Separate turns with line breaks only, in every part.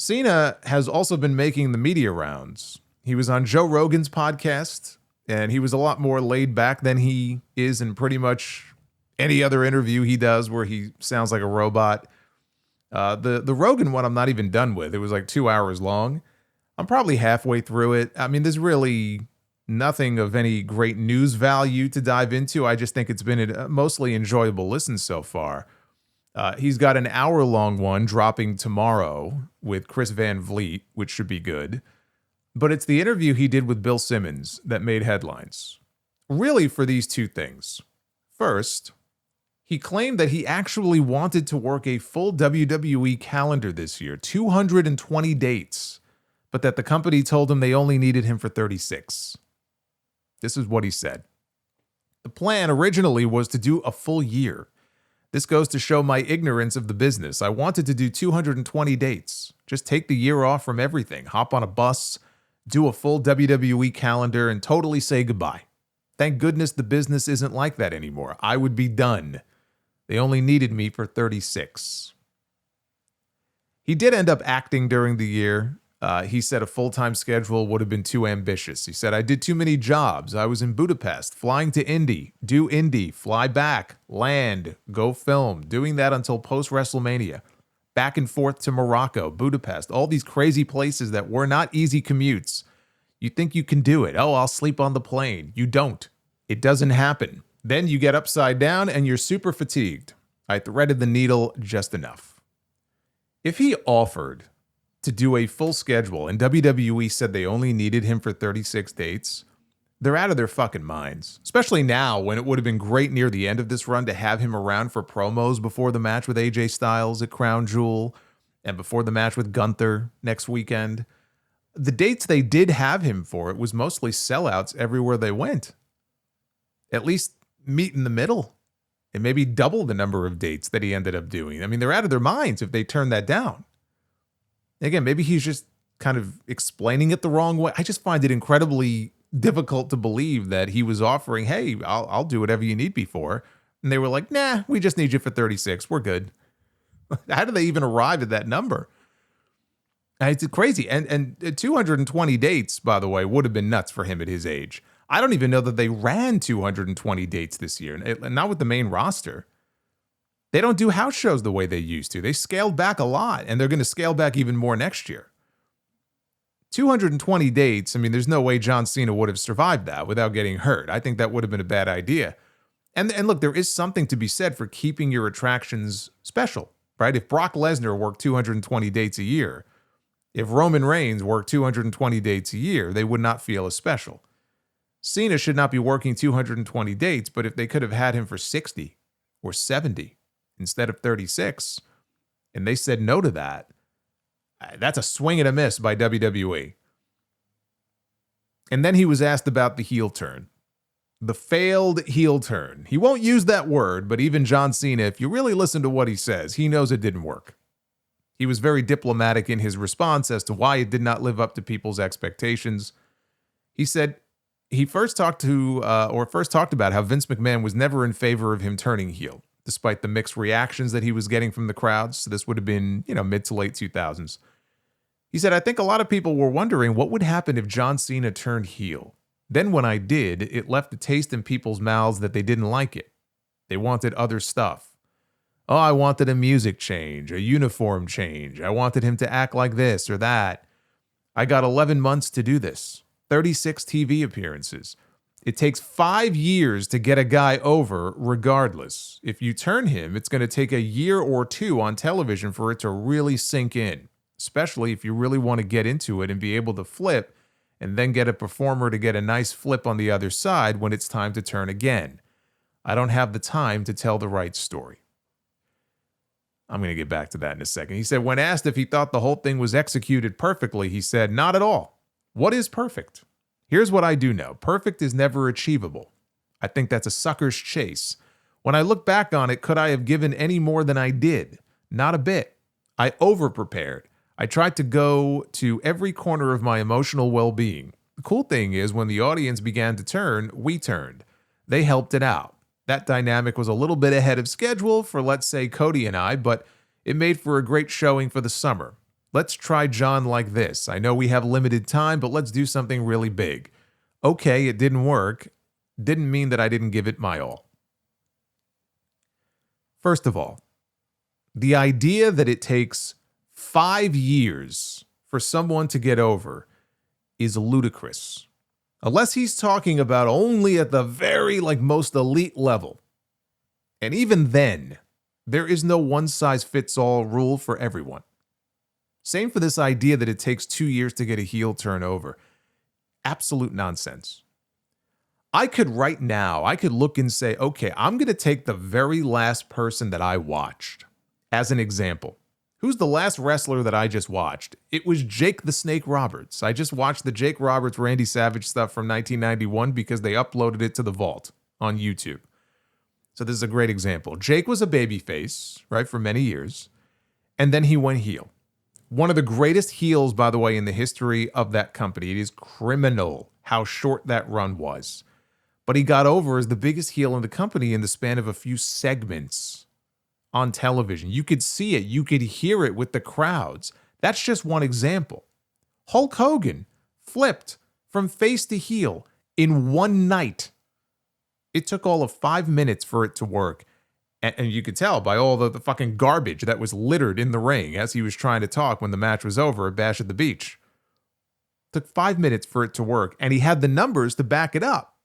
Cena has also been making the media rounds. He was on Joe Rogan's podcast, and he was a lot more laid back than he is in pretty much any other interview he does where he sounds like a robot. The Rogan one I'm not even done with. It was like 2 hours long. I'm probably halfway through it. I mean, there's really nothing of any great news value to dive into. I just think it's been a mostly enjoyable listen so far. He's got an hour-long one dropping tomorrow with Chris Van Vliet, which should be good. But it's the interview he did with Bill Simmons that made headlines. Really for these two things. First, he claimed that he actually wanted to work a full WWE calendar this year, 220 dates, but that the company told him they only needed him for 36. This is what he said. The plan originally was to do a full year. This goes to show my ignorance of the business. I wanted to do 220 dates. Just take the year off from everything, hop on a bus, do a full WWE calendar, and totally say goodbye. Thank goodness the business isn't like that anymore. I would be done. They only needed me for 36. He did end up acting during the year. He said a full-time schedule would have been too ambitious. He said, I did too many jobs. I was in Budapest, flying to Indy, do Indy, fly back, land, go film, doing that until post-WrestleMania. Back and forth to Morocco, Budapest, all these crazy places that were not easy commutes. You think you can do it. Oh, I'll sleep on the plane. You don't. It doesn't happen. Then you get upside down and you're super fatigued. I threaded the needle just enough. If he offered to do a full schedule and WWE said they only needed him for 36 dates, they're out of their fucking minds. Especially now when it would have been great near the end of this run to have him around for promos before the match with AJ Styles at Crown Jewel and before the match with Gunther next weekend. The dates they did have him for, it was mostly sellouts everywhere they went. At least meet in the middle and maybe double the number of dates that he ended up doing. I mean, they're out of their minds if they turn that down. Again, maybe he's just kind of explaining it the wrong way. I just find it incredibly difficult to believe that he was offering, hey, I'll do whatever you need me for. And they were like, nah, we just need you for 36. We're good. How did they even arrive at that number? It's crazy. And 220 dates, by the way, would have been nuts for him at his age. I don't even know that they ran 220 dates this year, not with the main roster. They don't do house shows the way they used to. They scaled back a lot, and they're going to scale back even more next year. 220 dates, I mean, there's no way John Cena would have survived that without getting hurt. I think that would have been a bad idea. And look, there is something to be said for keeping your attractions special, right? If Brock Lesnar worked 220 dates a year, if Roman Reigns worked 220 dates a year, they would not feel as special. Cena should not be working 220 dates, but if they could have had him for 60 or 70, instead of 36, and they said no to that, that's a swing and a miss by WWE. And then he was asked about the heel turn. The failed heel turn. He won't use that word, but even John Cena, if you really listen to what he says, he knows it didn't work. He was very diplomatic in his response as to why it did not live up to people's expectations. He said he first talked about how Vince McMahon was never in favor of him turning heel, despite the mixed reactions that he was getting from the crowds. So this would have been, mid to late 2000s. He said, I think a lot of people were wondering what would happen if John Cena turned heel. Then when I did, it left a taste in people's mouths that they didn't like it. They wanted other stuff. Oh, I wanted a music change, a uniform change. I wanted him to act like this or that. I got 11 months to do this. 36 TV appearances. It takes 5 years to get a guy over regardless. If you turn him, it's going to take a year or two on television for it to really sink in, especially if you really want to get into it and be able to flip and then get a performer to get a nice flip on the other side when it's time to turn again. I don't have the time to tell the right story. I'm going to get back to that in a second. He said, when asked if he thought the whole thing was executed perfectly, he said, not at all. What is perfect? Here's what I do know. Perfect is never achievable. I think that's a sucker's chase. When I look back on it, could I have given any more than I did? Not a bit. I over-prepared. I tried to go to every corner of my emotional well-being. The cool thing is when the audience began to turn, we turned. They helped it out. That dynamic was a little bit ahead of schedule for, let's say, Cody and I, but it made for a great showing for the summer. Let's try John like this. I know we have limited time, but let's do something really big. Okay, it didn't work. Didn't mean that I didn't give it my all. First of all, the idea that it takes 5 years for someone to get over is ludicrous. Unless he's talking about only at the very most elite level. And even then, there is no one-size-fits-all rule for everyone. Same for this idea that it takes 2 years to get a heel turnover. Absolute nonsense. I could look and say, okay, I'm going to take the very last person that I watched as an example. Who's the last wrestler that I just watched? It was Jake the Snake Roberts. I just watched the Jake Roberts, Randy Savage stuff from 1991 because they uploaded it to the vault on YouTube. So this is a great example. Jake was a babyface, right, for many years, and then he went heel. One of the greatest heels, by the way, in the history of that company. It is criminal how short that run was. But he got over as the biggest heel in the company in the span of a few segments on television. You could see it. You could hear it with the crowds. That's just one example. Hulk Hogan flipped from face to heel in one night. It took all of 5 minutes for it to work. And you could tell by all the fucking garbage that was littered in the ring as he was trying to talk when the match was over at Bash at the Beach. It took 5 minutes for it to work, and he had the numbers to back it up.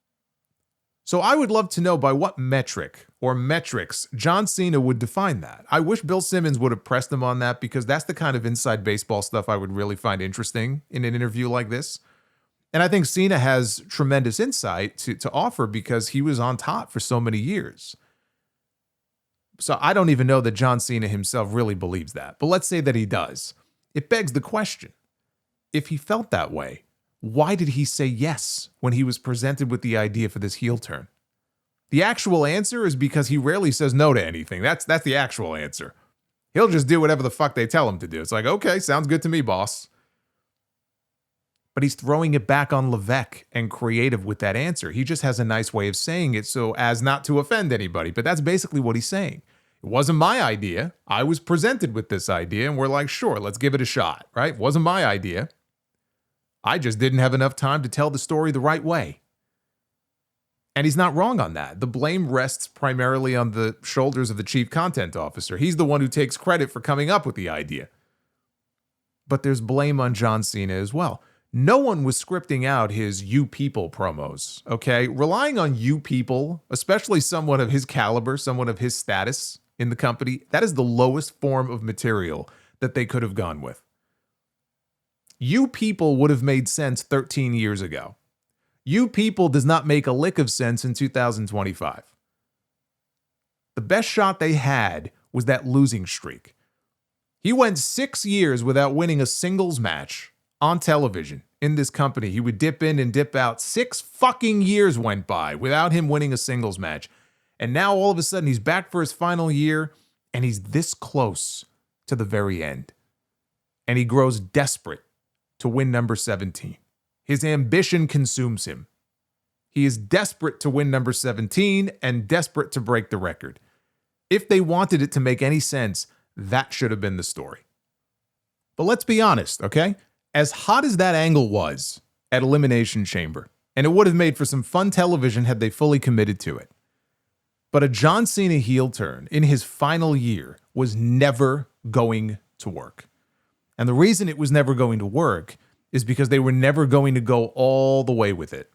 So I would love to know by what metric or metrics John Cena would define that. I wish Bill Simmons would have pressed him on that because that's the kind of inside baseball stuff I would really find interesting in an interview like this. And I think Cena has tremendous insight to offer because he was on top for so many years. So I don't even know that John Cena himself really believes that. But let's say that he does. It begs the question. If he felt that way, why did he say yes when he was presented with the idea for this heel turn? The actual answer is because he rarely says no to anything. That's the actual answer. He'll just do whatever the fuck they tell him to do. It's like, okay, sounds good to me, boss. But he's throwing it back on Levesque and creative with that answer. He just has a nice way of saying it so as not to offend anybody. But that's basically what he's saying. It wasn't my idea. I was presented with this idea, and we're like, sure, let's give it a shot, right? It wasn't my idea. I just didn't have enough time to tell the story the right way. And he's not wrong on that. The blame rests primarily on the shoulders of the chief content officer. He's the one who takes credit for coming up with the idea. But there's blame on John Cena as well. No one was scripting out his "you people" promos, okay? Relying on "you people," especially someone of his caliber, someone of his status in the company, that is the lowest form of material that they could have gone with. "You people" would have made sense 13 years ago. "You people" does not make a lick of sense in 2025. The best shot they had was that losing streak. He went 6 years without winning a singles match on television in this company. He would dip in and dip out. 6 fucking years went by without him winning a singles match. And now all of a sudden he's back for his final year and he's this close to the very end. And he grows desperate to win number 17. His ambition consumes him. He is desperate to win number 17 and desperate to break the record. If they wanted it to make any sense, that should have been the story. But let's be honest, okay? As hot as that angle was at Elimination Chamber, and it would have made for some fun television had they fully committed to it, but a John Cena heel turn in his final year was never going to work. And the reason it was never going to work is because they were never going to go all the way with it,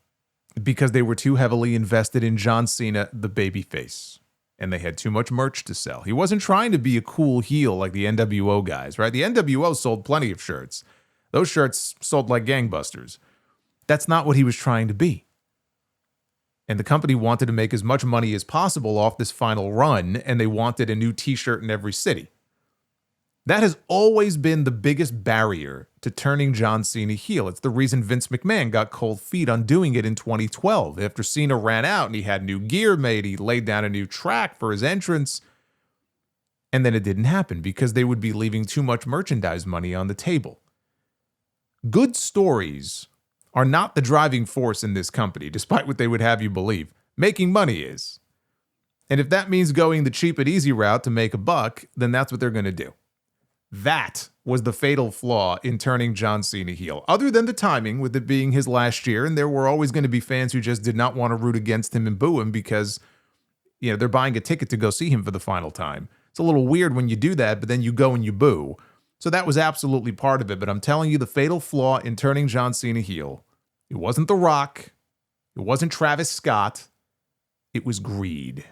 because they were too heavily invested in John Cena, the babyface, and they had too much merch to sell. He wasn't trying to be a cool heel like the NWO guys, right? The NWO sold plenty of shirts. Those shirts sold like gangbusters. That's not what he was trying to be. And the company wanted to make as much money as possible off this final run, and they wanted a new t-shirt in every city. That has always been the biggest barrier to turning John Cena heel. It's the reason Vince McMahon got cold feet on doing it in 2012. After Cena ran out and he had new gear made, he laid down a new track for his entrance, and then it didn't happen because they would be leaving too much merchandise money on the table. Good stories are not the driving force in this company, despite what they would have you believe. Making money is. And if that means going the cheap and easy route to make a buck, then that's what they're going to do. That was the fatal flaw in turning John Cena heel. Other than the timing, with it being his last year, and there were always going to be fans who just did not want to root against him and boo him because, they're buying a ticket to go see him for the final time. It's a little weird when you do that, but then you go and you boo. So that was absolutely part of it. But I'm telling you, the fatal flaw in turning John Cena heel, it wasn't The Rock. It wasn't Travis Scott. It was greed.